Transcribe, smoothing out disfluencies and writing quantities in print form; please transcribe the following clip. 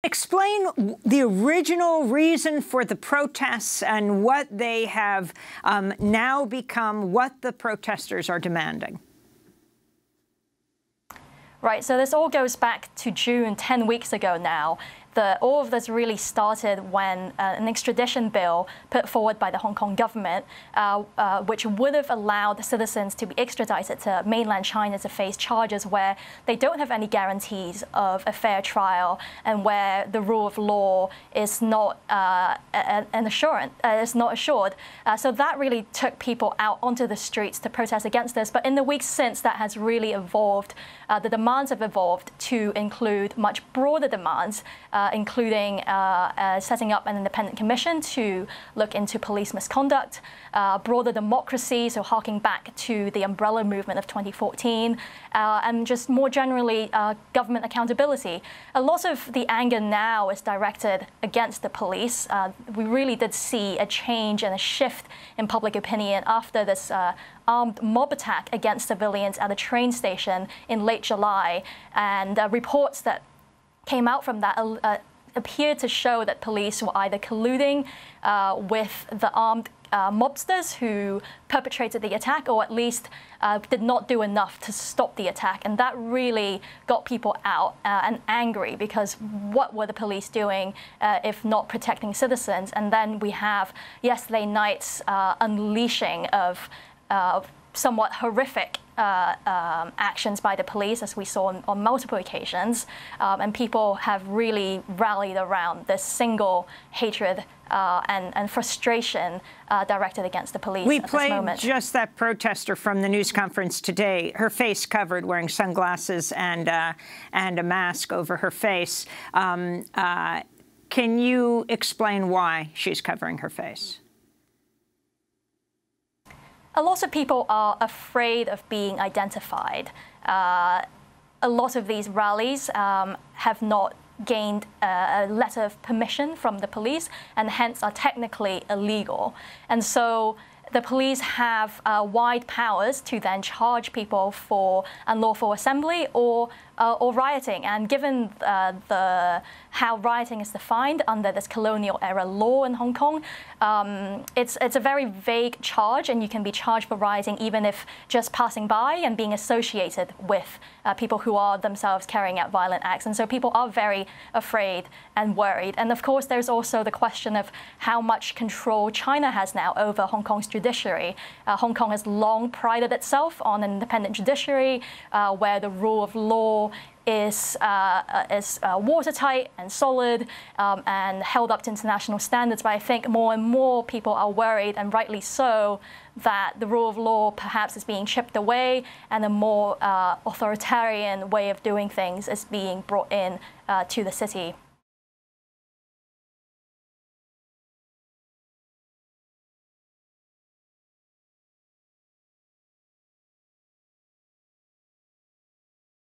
Explain the original reason for the protests and what they have now become, what the protesters are demanding. Right, so this all goes back to June, 10 weeks ago now. All of this really started when an extradition bill put forward by the Hong Kong government, which would have allowed citizens to be extradited to mainland China to face charges where they don't have any guarantees of a fair trial and where the rule of law is not is not assured. So that really took people out onto the streets to protest against this. But in the weeks since, that has really evolved. The demands have evolved to include much broader demands, including setting up an independent commission to look into police misconduct, broader democracy, so harking back to the umbrella movement of 2014, and just more generally government accountability. A lot of the anger now is directed against the police. We really did see a change and a shift in public opinion after this armed mob attack against civilians at a train station in late July, and reports that came out from that appeared to show that police were either colluding with the armed mobsters who perpetrated the attack, or at least did not do enough to stop the attack. And that really got people out and angry, because what were the police doing if not protecting citizens? And then we have yesterday night's unleashing of somewhat horrific actions by the police, as we saw on multiple occasions, and people have really rallied around this single hatred and frustration directed against the police. We played just that protester from the news conference today, her face covered, wearing sunglasses and a mask over her face. Can you explain why she's covering her face? A lot of people are afraid of being identified. A lot of these rallies have not gained a letter of permission from the police and hence are technically illegal. And so the police have wide powers to then charge people for unlawful assembly or rioting. And given how rioting is defined under this colonial era law in Hong Kong, it's a very vague charge, and you can be charged for rioting even if just passing by and being associated with people who are themselves carrying out violent acts. And so people are very afraid and worried. And of course, there's also the question of how much control China has now over Hong Kong's judiciary. Hong Kong has long prided itself on an independent judiciary where the rule of law is watertight and solid and held up to international standards. But I think more and more people are worried, and rightly so, that the rule of law perhaps is being chipped away and a more authoritarian way of doing things is being brought in to the city.